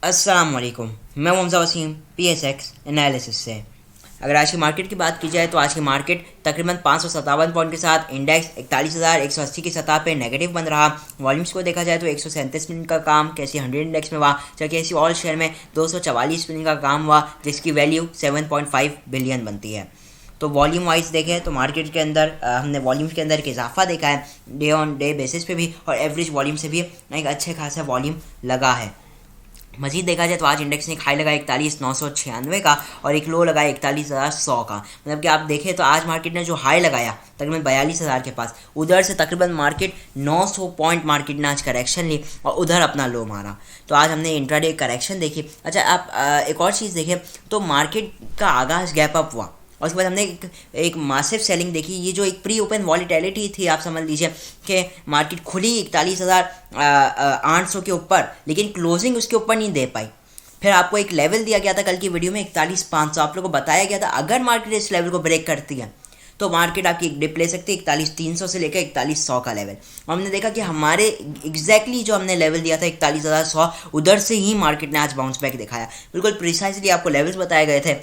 अस्सलाम वालेकुम। मैं ममज़ा वसीम PSX एनालिसिस से। अगर आज की मार्केट की बात की जाए तो आज की मार्केट तकरीबन 557 पॉइंट के साथ इंडेक्स 41,180 की सतह पे नेगेटिव बन रहा। वॉल्यूम्स को देखा जाए तो 137 मिनट का काम कैसी 100 इंडेक्स में हुआ, जबकि ऐसी ऑल शेयर में 244 मिनट का काम हुआ, जिसकी वैल्यू 7.5 बिलियन बनती है। तो वॉल्यूम वाइज देखें तो मार्केट के अंदर हमने वॉल्यूम के अंदर एक इजाफा देखा है डे ऑन डे बेसिस पे भी, और एवरेज वॉल्यूम से भी एक अच्छे खासा वॉल्यूम लगा है। मजीद देखा जाए तो आज इंडेक्स ने एक हाई लगा 41,996 का और एक लो लगाया 41,100 का। मतलब कि आप देखें तो आज मार्केट ने जो हाई लगाया तकरीबन 42,000 के पास, उधर से तकरीबन मार्केट 900 पॉइंट मार्केट ने आज करेक्शन ली और उधर अपना लो मारा। तो आज हमने इंट्राडे करेक्शन देखी। अच्छा, आप एक और चीज़ देखें तो मार्केट का आगाज़ गैप अप हुआ और उसके बाद हमने एक मासिव सेलिंग देखी। ये जो एक प्री ओपन वॉलीटिलिटी थी, आप समझ लीजिए कि मार्केट खुली 41,800 के ऊपर, लेकिन क्लोजिंग उसके ऊपर नहीं दे पाई। फिर आपको एक लेवल दिया गया था कल की वीडियो में 41,500, आप लोगों को बताया गया था अगर मार्केट इस लेवल को ब्रेक करती है तो मार्केट आपकी एक डिप ले सकती है 41,300 से लेकर 41,100 का लेवल। और हमने देखा कि हमारे एग्जैक्टली जो हमने लेवल दिया था 41,100, उधर से ही मार्केट ने आज बाउंस बैक दिखाया। बिल्कुल प्रिसाइसली आपको लेवल्स बताए गए थे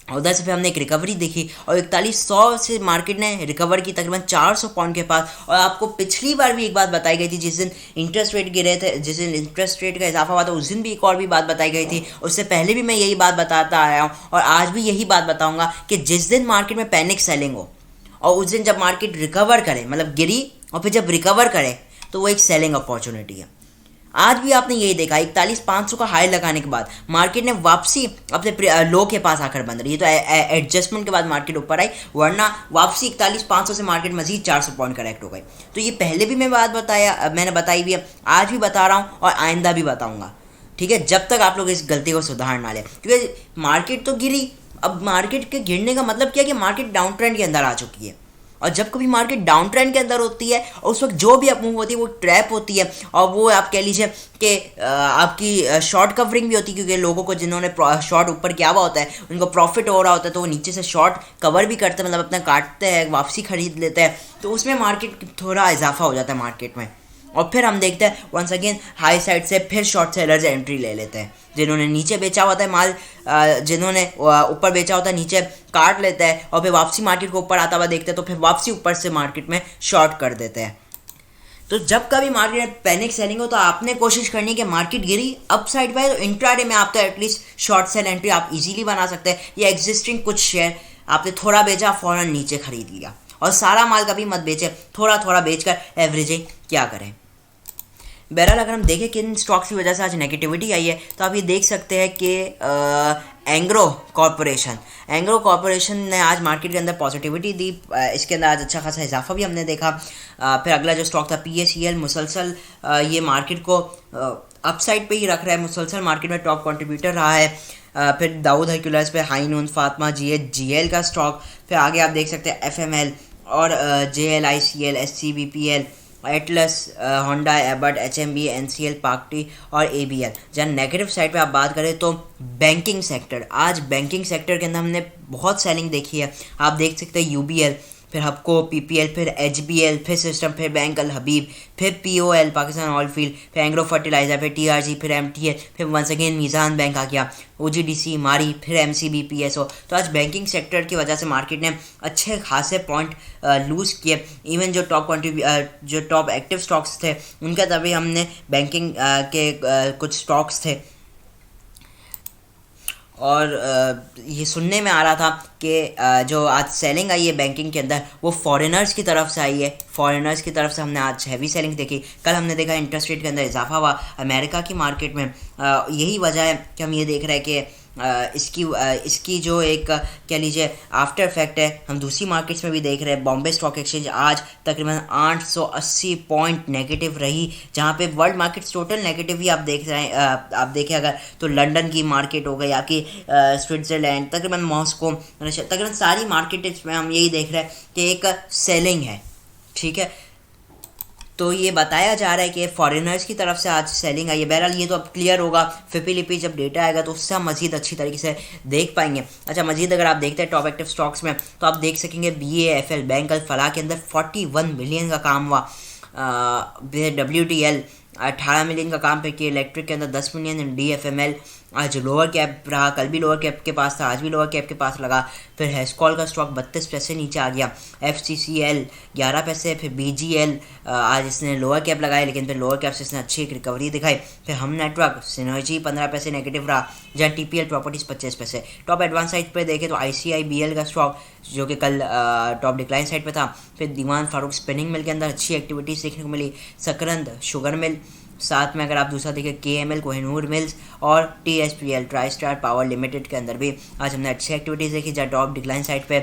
और उधर से फिर हमने एक रिकवरी देखी और 41,100 से मार्केट ने रिकवर की तकरीबन 400 पॉइंट के पास। और आपको पिछली बार भी एक बात बताई गई थी, जिस दिन इंटरेस्ट रेट गिरे थे, जिस दिन इंटरेस्ट रेट का इजाफा हुआ था, उस दिन भी एक और भी बात बताई गई थी। उससे पहले भी मैं यही बात बताता आया हूँ और आज भी यही बात बताऊँगा कि जिस दिन मार्केट में पैनिक सेलिंग हो और उस दिन जब मार्केट रिकवर करे, मतलब गिरी और फिर जब रिकवर करे, तो वो एक सेलिंग अपॉर्चुनिटी है। आज भी आपने यही देखा 41,500 का हाई लगाने के बाद मार्केट ने वापसी अपने लो के पास आकर बंद रही। तो एडजस्टमेंट के बाद मार्केट ऊपर आई, वरना वापसी 41,500 से मार्केट मजीद 400 पॉइंट करेक्ट हो गई। तो ये पहले भी मैंने बताई भी है, आज भी बता रहा हूँ और आइंदा भी बताऊँगा। ठीक है, जब तक आप लोग इस गलती को सुधार ना लें, क्योंकि मार्केट तो गिरी। अब मार्केट के गिरने का मतलब क्या है कि मार्केट डाउन ट्रेंड के अंदर आ चुकी है। और जब कभी मार्केट डाउन ट्रेंड के अंदर होती है और उस वक्त जो भी अप मूव होती है वो ट्रैप होती है, और वो आप कह लीजिए कि आपकी शॉर्ट कवरिंग भी होती है, क्योंकि लोगों को जिन्होंने शॉर्ट ऊपर किया हुआ होता है उनको प्रॉफिट हो रहा होता है, तो वो नीचे से शॉर्ट कवर भी करते हैं, मतलब अपना काटते हैं, वापसी खरीद लेते हैं। तो उसमें मार्केट थोड़ा इजाफा हो जाता है मार्केट में। और फिर हम देखते हैं वंस अगेन हाई साइड से फिर शॉर्ट सेलर्स एंट्री ले लेते हैं, जिन्होंने नीचे बेचा होता है माल, जिन्होंने ऊपर बेचा होता है नीचे काट लेते हैं और फिर वापसी मार्केट को ऊपर आता हुआ देखते हैं, तो फिर वापसी ऊपर से मार्केट में शॉर्ट कर देते हैं। तो जब कभी मार्केट में पैनिक सेलिंग हो तो आपने कोशिश करनी है कि मार्केट गिरी अप साइड पे, तो इंट्राडे में आप तो एटलीस्ट शॉर्ट सेल एंट्री आप इजीली बना सकते हैं, या एग्जिस्टिंग कुछ शेयर आपने थोड़ा बेचा फ़ौरन नीचे खरीद लिया, और सारा माल कभी मत बेचे, थोड़ा थोड़ा बेचकर एवरेजिंग क्या करें। बहरहाल अगर हम देखें किन स्टॉक्स की वजह से आज नेगेटिविटी आई है, तो आप ये देख सकते हैं कि एंग्रो कॉरपोरेशन ने आज मार्केट के अंदर पॉजिटिविटी दी। इसके अंदर आज अच्छा खासा इजाफा भी हमने देखा। फिर अगला जो स्टॉक था PACL, मुसलसल ये मार्केट को अपसाइड पे ही रख रहा है, मुसलसल मार्केट में टॉप कंट्रीब्यूटर रहा है। फिर दाऊद हरक्यूलस पे हाई नून फातमा GL का स्टॉक। फिर आगे आप देख सकते हैं FML और JLICL, SCBPL, एटलस, होंडा, एबर्ट, HMB, NCL, पार्टी और ABL। जहाँ नेगेटिव साइड पे आप बात करें तो बैंकिंग सेक्टर, आज बैंकिंग सेक्टर के अंदर हमने बहुत सेलिंग देखी है। आप देख सकते हैं UBL, फिर हबको, PPL, फिर HBL, फिर सिस्टम, फिर बैंक अल हबीब, फिर POL पाकिस्तान ऑयल फील्ड, फिर एंग्रो फर्टिलाइजर, फिर TRG, फिर MTL, फिर वंस अगेन मीज़ान बैंक आ गया, OGDC, मारी, फिर MCB, PSO। तो आज बैंकिंग सेक्टर की वजह से मार्केट ने अच्छे खासे पॉइंट लूज़ किए। इवन जो टॉप एक्टिव स्टॉक्स थे उनका तभी हमने बैंकिंग के कुछ स्टॉक्स थे, और ये सुनने में आ रहा था कि जो आज सेलिंग आई है बैंकिंग के अंदर वो फॉरेनर्स की तरफ से आई है। फॉरेनर्स की तरफ से हमने आज हैवी सेलिंग देखी। कल हमने देखा इंटरेस्ट रेट के अंदर इजाफा हुआ अमेरिका की मार्केट में। यही वजह है कि हम ये देख रहे हैं कि इसकी जो एक कह लीजिए आफ्टर इफेक्ट है, हम दूसरी मार्केट्स में भी देख रहे हैं। बॉम्बे स्टॉक एक्सचेंज आज तकरीबन 880 पॉइंट नेगेटिव रही, जहाँ पे वर्ल्ड मार्केट्स टोटल नेगेटिव ही आप देख रहे हैं। आप देखें अगर तो लंदन की मार्केट हो गई आपकी, स्विट्ज़रलैंड, तकरीबन मॉस्को, तकरीबन सारी मार्केट्स में हम यही देख रहे हैं कि एक सेलिंग है। ठीक है, तो ये बताया जा रहा है कि फॉरेनर्स की तरफ से आज सेलिंग आई है। बहरहाल ये तो अब क्लियर होगा, फिपिलिपी जब डेटा आएगा तो उससे हम मज़ीद अच्छी तरीके से देख पाएंगे। अच्छा, मज़ीद अगर आप देखते हैं टॉप एक्टिव स्टॉक्स में तो आप देख सकेंगे BAFL बैंक अल फलाह के अंदर 41 मिलियन का काम हुआ। WTL 18 मिलियन का काम पे किया, इलेक्ट्रिक के अंदर 10 मिलियन, DFML आज लोअर कैप रहा, कल भी लोअर कैप के पास था, आज भी लोअर कैप के पास लगा। फिर हेस्कॉल का स्टॉक 32 पैसे नीचे आ गया, FCCL 11 पैसे, फिर BGL आज इसने लोअर कैप लगाया लेकिन फिर लोअर कैप से इसने अच्छी एक रिकवरी दिखाई। फिर हम नेटवर्क सिनर्जी 15 पैसे नेगेटिव रहा, जहाँ TPL प्रॉपर्टीज़ 25 पैसे। टॉप एडवांस साइड पर देखें तो ICIBL का स्टॉक जो कि कल टॉप डिक्लाइन साइड पे था। फिर दीवान फारूक स्पिनिंग मिल के अंदर अच्छी एक्टिविटीज़ देखने को मिली, सकरंद शुगर मिल, साथ में अगर आप दूसरा देखें KML कोहिनूर मिल्स और TSPL try star power limited के अंदर भी आज हमने अच्छी एक्टिविटीज़ देखी, जहाँ टॉप डिक्लाइन साइड पे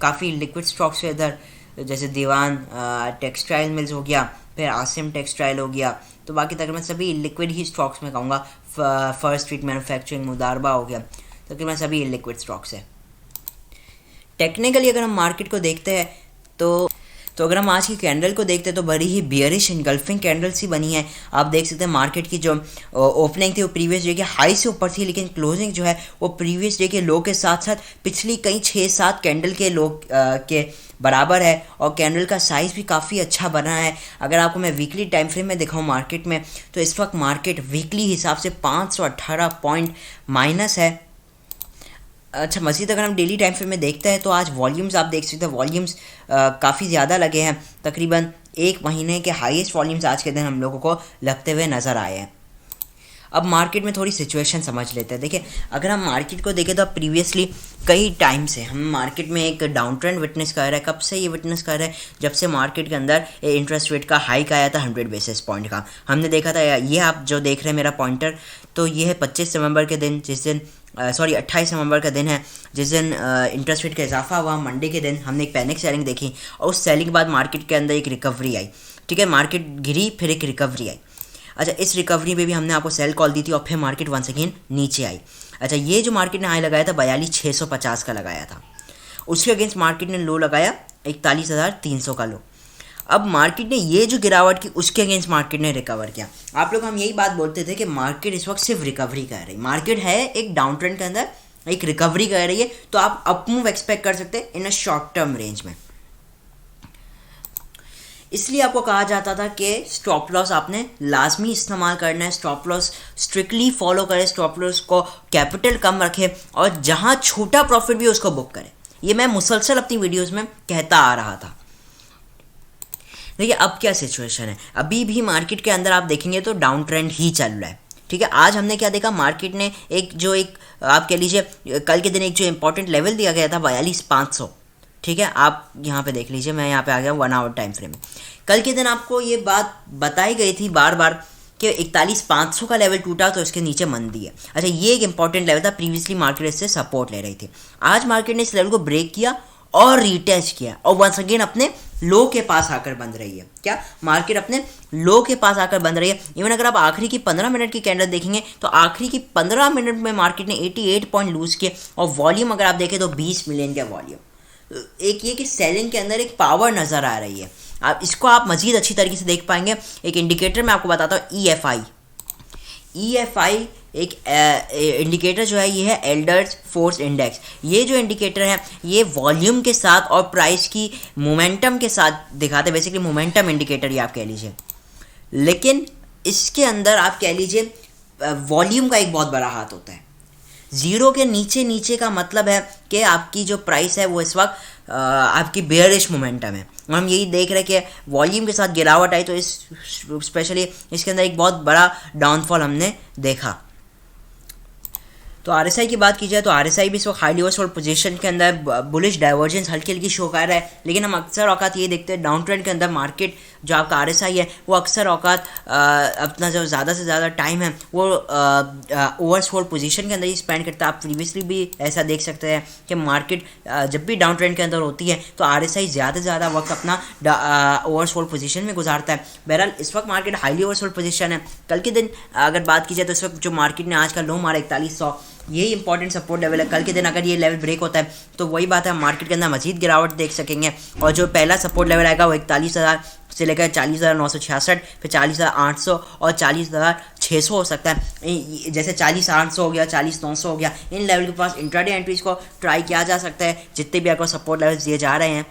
काफ़ी लिक्विड स्टॉक्स है इधर, जैसे दीवान टेक्सटाइल मिल्स हो गया, फिर आसिम टेक्सटाइल हो गया। तो बाकी तकरीबन सभी लिक्विड ही स्टॉक्स में कहूँगा, फर्स्ट स्ट्रीट मैन्युफैक्चरिंग मुदारबा हो गया, तकरीबन सभी लिक्विड स्टॉक्स है। टेक्निकली अगर हम मार्केट को देखते हैं तो अगर हम आज की कैंडल को देखते हैं तो बड़ी ही बियरिश इनगल्फिंग कैंडल सी बनी है। आप देख सकते हैं मार्केट की जो ओपनिंग थी वो प्रीवियस डे के हाई से ऊपर थी, लेकिन क्लोजिंग जो है वो प्रीवियस डे के लो के साथ साथ पिछली कई 6-7 कैंडल के लो के बराबर है, और कैंडल का साइज़ भी काफ़ी अच्छा बना है। अगर आपको मैं वीकली टाइम फ्रेम में दिखाऊँ मार्केट में, तो इस वक्त मार्केट वीकली हिसाब से 518 पॉइंट माइनस है। अच्छा, मज़ीद अगर हम डेली टाइम फ्रेम में देखते हैं तो आज वॉल्यूम्स आप देख सकते हैं, वॉल्यूम्स काफ़ी ज़्यादा लगे हैं, तकरीबन एक महीने के हाईएस्ट वॉल्यूम्स आज के दिन हम लोगों को लगते हुए नज़र आए हैं। अब मार्केट में थोड़ी सिचुएशन समझ लेते हैं। देखिए, अगर हम मार्केट को देखें तो प्रीवियसली कई टाइम से हम मार्केट में एक डाउन ट्रेंड विटनेस कर रहे हैं। कब से ये विटनेस कर रहे हैं? जब से मार्केट के अंदर इंटरेस्ट रेट का हाइक आया था 100 बेसिस पॉइंट का। हमने देखा था, ये आप जो देख रहे हैं मेरा पॉइंटर, तो ये है 25 नवंबर के दिन, जिस दिन 28 नवंबर का दिन है, जिस दिन इंटरेस्ट रेट का इजाफा हुआ। मंडे के दिन हमने एक पैनिक सेलिंग देखी और उस सेलिंग के बाद मार्केट के अंदर एक रिकवरी आई। ठीक है, मार्केट गिरी, फिर एक रिकवरी आई। अच्छा, इस रिकवरी पे भी हमने आपको सेल कॉल दी थी और फिर मार्केट वंस अगेन नीचे आई। अच्छा, ये जो मार्केट ने हाई लगाया था 42,650 का लगाया था, उसके अगेंस्ट मार्केट ने लो लगाया 41,300 का लो। अब मार्केट ने ये जो गिरावट की उसके अगेंस्ट मार्केट ने रिकवर किया। आप लोग हम यही बात बोलते थे कि मार्केट इस वक्त सिर्फ रिकवरी कर रही, मार्केट है एक डाउन ट्रेंड के अंदर एक रिकवरी कर रही है, तो आप अप मूव एक्सपेक्ट कर सकते हैं इन अ शॉर्ट टर्म रेंज में। इसलिए आपको कहा जाता था कि स्टॉप लॉस आपने लाजमी इस्तेमाल करना है, स्टॉप लॉस स्ट्रिक्टली फॉलो करें, स्टॉप लॉस को कैपिटल कम रखें और जहां छोटा प्रॉफिट भी उसको बुक करें। ये मैं मुसलसल अपनी वीडियोस में कहता आ रहा था। देखिए, अब क्या सिचुएशन है, अभी भी मार्केट के अंदर आप देखेंगे तो डाउन ट्रेंड ही चल रहा है। ठीक है, आज हमने क्या देखा, मार्केट ने एक आप कह लीजिए कल के दिन एक जो इंपॉर्टेंट लेवल दिया गया था 42,500। ठीक है, आप यहाँ पे देख लीजिए, मैं यहाँ पे आ गया 1 आवर टाइम फ्रेम में। कल के दिन आपको ये बात बताई गई थी बार बार कि 41,500 का लेवल टूटा तो इसके नीचे मंदी है। अच्छा, ये एक इंपॉर्टेंट लेवल था, प्रीवियसली मार्केट इससे सपोर्ट ले रही थी। आज मार्केट ने इस लेवल को ब्रेक किया और रीटेस्ट किया और वंस अगेन अपने लो के पास आकर बंद रही है। क्या मार्केट अपने लो के पास आकर बंद रही है? इवन अगर आप आखिरी की 15 मिनट की कैंडल देखेंगे तो आखिरी की 15 मिनट में मार्केट ने 88 पॉइंट लूज किए और वॉल्यूम अगर आप देखें तो 20 मिलियन का वॉल्यूम। एक ये कि सेलिंग के अंदर एक पावर नज़र आ रही है। इसको आप मज़ीद अच्छी तरीके से देख पाएंगे। एक इंडिकेटर मैं आपको बताता हूँ, EFI एक इंडिकेटर जो है ये है एल्डर्स फोर्स इंडेक्स। ये जो इंडिकेटर है ये वॉल्यूम के साथ और प्राइस की मोमेंटम के साथ दिखाते हैं, बेसिकली मोमेंटम इंडिकेटर ये आप कह लीजिए। लेकिन इसके अंदर आप कह लीजिए वॉल्यूम का एक बहुत बड़ा हाथ होता है। ज़ीरो के नीचे का मतलब है कि आपकी जो प्राइस है वो इस वक्त आपकी बेयरिश मोमेंटम है। और हम यही देख रहे हैं कि वॉल्यूम के साथ गिरावट आई तो इस स्पेशली इसके अंदर एक बहुत बड़ा डाउनफॉल हमने देखा। तो RSI की बात की जाए तो RSI भी इस वक्त हाईली ओवरसोल्ड पोजीशन के अंदर बुलिश डाइवर्जेंस हल्की हल्की शो कर रहा है। लेकिन हम अक्सर औकात ये देखते हैं डाउन ट्रेंड के अंदर मार्केट जो आपका RSI है वो अक्सर औकात अपना जो ज़्यादा से ज़्यादा टाइम है वो ओवरसोल्ड पोजीशन के अंदर ही स्पेंड करता है। आप प्रीवियसली भी ऐसा देख सकते हैं कि मार्केट जब भी डाउन ट्रेंड के अंदर होती है तो RSI ज़्यादा से ज़्यादा वक्त अपना ओवरसोल्ड पोजीशन में गुजारता है। बहरहाल इस वक्त मार्केट हाईली ओवरसोल्ड पोजीशन है। कल के दिन अगर बात की जाए तो इस वक्त जो मार्केट ने आज का लो मारा 4100, यही इंपॉर्टेंट सपोर्ट लेवल है। कल के दिन अगर ये लेवल ब्रेक होता है तो वही बात है, मार्केट के अंदर मजीद गिरावट देख सकेंगे। और जो पहला सपोर्ट लेवल आएगा वो 41,000 से लेकर 40,966, फिर 40,800 और 40,600 हो सकता है। जैसे 40,800 हो गया, 40,900 हो गया, इन लेवल के पास इंट्राडे एंट्रीज को ट्राई किया जा सकता है जितने भी आपको सपोर्ट लेवल्स दिए जा रहे हैं।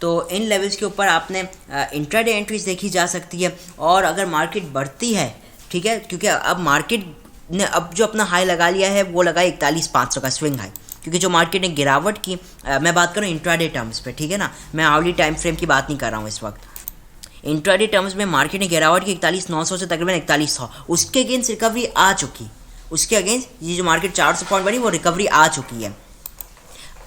तो इन लेवल्स के ऊपर आपने इंट्राडे एंट्रीज देखी जा सकती है। और अगर मार्केट बढ़ती है, ठीक है, क्योंकि अब मार्केट ने अब जो अपना हाई लगा लिया है वो लगा 41,500 का स्विंग हाई, क्योंकि जो मार्केट ने गिरावट की, मैं बात कर रहा हूँ इंट्राडे टर्म्स पे, ठीक है ना, मैं आवली टाइम फ्रेम की बात नहीं कर रहा हूँ इस वक्त। इंट्राडे टर्म्स में मार्केट ने गिरावट की 41,900 से तकरीबन 4100, उसके अगेंस्ट रिकवरी आ चुकी, उसके अगेंस्ट ये जो मार्केट 400 पॉइंट बनी वो रिकवरी आ चुकी है।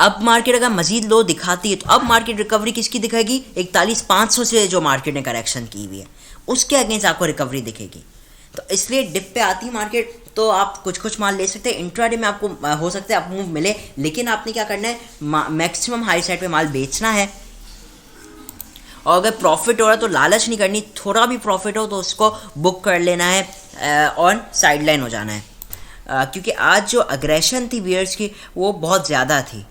अब मार्केट अगर मजीद लो दिखाती है तो अब मार्केट रिकवरी किसकी दिखाएगी, 41,500 से जो मार्केट ने करेक्शन की हुई है उसके अगेंस्ट आपको रिकवरी दिखेगी। तो इसलिए डिप पे आती है मार्केट तो आप कुछ कुछ माल ले सकते हैं। इंट्राडे में आपको हो सकता है आप मूव मिले, लेकिन आपने क्या करना है, मैक्सिमम हाई साइड पे माल बेचना है। और अगर प्रॉफिट हो रहा है तो लालच नहीं करनी, थोड़ा भी प्रॉफिट हो तो उसको बुक कर लेना है और साइडलाइन हो जाना है, क्योंकि आज जो अग्रेशन थी बियर्स की वो बहुत ज़्यादा थी।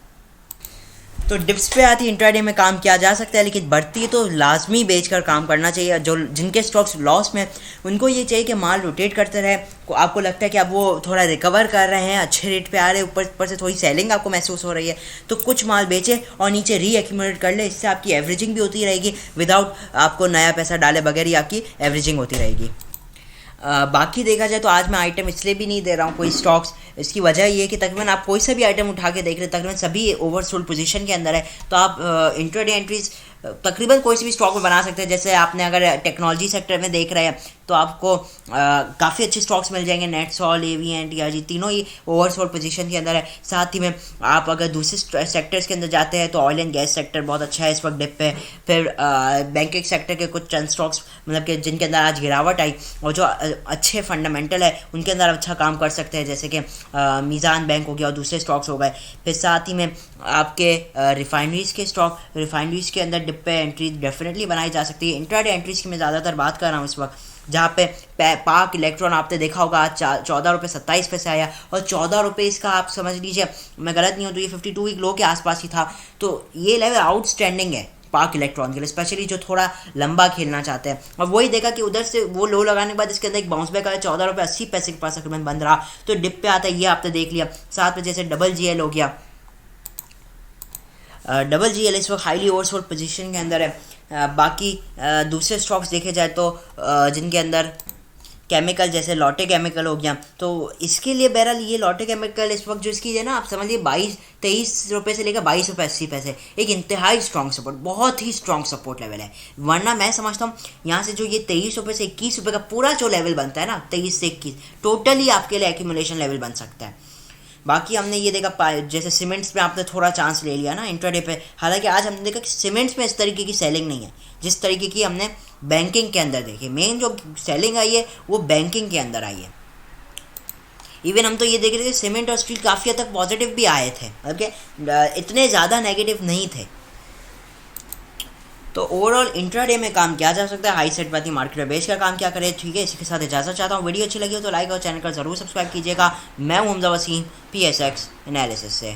तो डिप्स पे आती इंट्राडे में काम किया जा सकता है, लेकिन बढ़ती है तो लाजमी बेचकर काम करना चाहिए। जो जिनके स्टॉक्स लॉस में उनको ये चाहिए कि माल रोटेट करते रहे, आपको लगता है कि अब वो थोड़ा रिकवर कर रहे हैं, अच्छे रेट पे आ रहे हैं, ऊपर से थोड़ी सेलिंग आपको महसूस हो रही है, तो कुछ माल बेचे और नीचे रीएक्यूमुलेट कर ले। इससे आपकी एवरेजिंग भी होती रहेगी, विदाउट आपको नया पैसा डाले बगैर ही आपकी एवरेजिंग होती रहेगी। बाकी देखा जाए तो आज मैं आइटम इसलिए भी नहीं दे रहा हूँ कोई स्टॉक्स, इसकी वजह ये है कि तकरीबन आप कोई सा भी आइटम उठा के देख रहे हैं तकरीबन सभी ओवरसोल्ड पोजीशन के अंदर है। तो आप इंट्राडे एंट्रीज तकरीबन कोई सी भी स्टॉक में बना सकते हैं। जैसे आपने अगर टेक्नोलॉजी सेक्टर में देख रहे हैं तो आपको काफ़ी अच्छे स्टॉक्स मिल जाएंगे, नेटसॉल, एवीएंट, टीआरजी, तीनों ही ओवरसोल्ड पोजीशन के अंदर है। साथ ही में आप अगर दूसरे सेक्टर्स के अंदर जाते हैं तो ऑयल एंड गैस सेक्टर बहुत अच्छा है इस वक्त डिप पे। फिर बैंकिंग सेक्टर के कुछ चंद स्टॉक्स मतलब कि जिनके अंदर आज गिरावट आई और जो अच्छे फंडामेंटल है उनके अंदर अच्छा काम कर सकते हैं, जैसे कि मीज़ान बैंक हो गया और दूसरे स्टॉक्स हो गए। फिर साथ ही में आपके रिफाइनरीज के स्टॉक, रिफाइनरीज के अंदर डिप पे एंट्री डेफिनेटली बनाई जा सकती है। इंट्राडे एंट्रीज की मैं ज़्यादातर बात कर रहा हूँ इस वक्त, जहाँ पे पाक इलेक्ट्रॉन आपने देखा होगा आज 14 रुपये 27 पैसे आया, और 14 रुपये इसका आप समझ लीजिए, मैं गलत नहीं हूँ तो ये 52 वीक लो के आसपास ही था। तो ये लेवल आउटस्टैंडिंग है पाक इलेक्ट्रॉन के लिए, स्पेशली जो थोड़ा लंबा खेलना चाहते हैं। और वही देखा कि उधर से वो लो लगाने के बाद इसके अंदर एक बाउंस बैक आया, 14 रुपये 80 पैसे के पास तकरीबन बंद रहा, तो डिप पे आता है, ये आपने देख लिया। साथ में जैसे डबल जीएल हो गया, डबल जीएल इस वक्त हाईली ओवरसोल्ड पोजीशन के अंदर है। बाकी दूसरे स्टॉक्स देखे जाए तो जिनके अंदर केमिकल जैसे लॉटे केमिकल हो गया, तो इसके लिए बहरहाल ये लॉटे केमिकल इस वक्त जो इसकी है ना, आप समझिए 22-23 रुपये से लेकर 22 रुपये 80 पैसे, एक इंतहाई स्ट्रॉन्ग सपोर्ट, बहुत ही स्ट्रॉन्ग सपोर्ट लेवल है। वरना मैं समझता हूँ यहाँ से जो ये 23 रुपये से 21 रुपये का पूरा जो लेवल बनता है ना, 23 से 21 टोटली आपके लिए एक्यूमुलेशन लेवल बन सकता है। बाकी हमने ये देखा जैसे सीमेंट्स में आपने थोड़ा चांस ले लिया ना इंट्राडे पे, हालांकि आज हमने देखा कि सीमेंट्स में इस तरीके की सेलिंग नहीं है जिस तरीके की हमने बैंकिंग के अंदर देखी। मेन जो सेलिंग आई है वो बैंकिंग के अंदर आई है। इवन हम तो ये देख रहे थे सीमेंट और स्टील काफ़ी हद तक पॉजिटिव भी आए थे, ओके, इतने ज़्यादा नेगेटिव नहीं थे। तो ओवरऑल इंट्राडे में काम किया जा सकता है, हाई सेट पाती मार्केट में बेच कर काम क्या करें। ठीक है, इसी के साथ इजाज़त चाहता हूँ। वीडियो अच्छी लगी हो तो लाइक और चैनल को ज़रूर सब्सक्राइब कीजिएगा। मैं हूं हमजा वसीम PSX एनालिसिस से।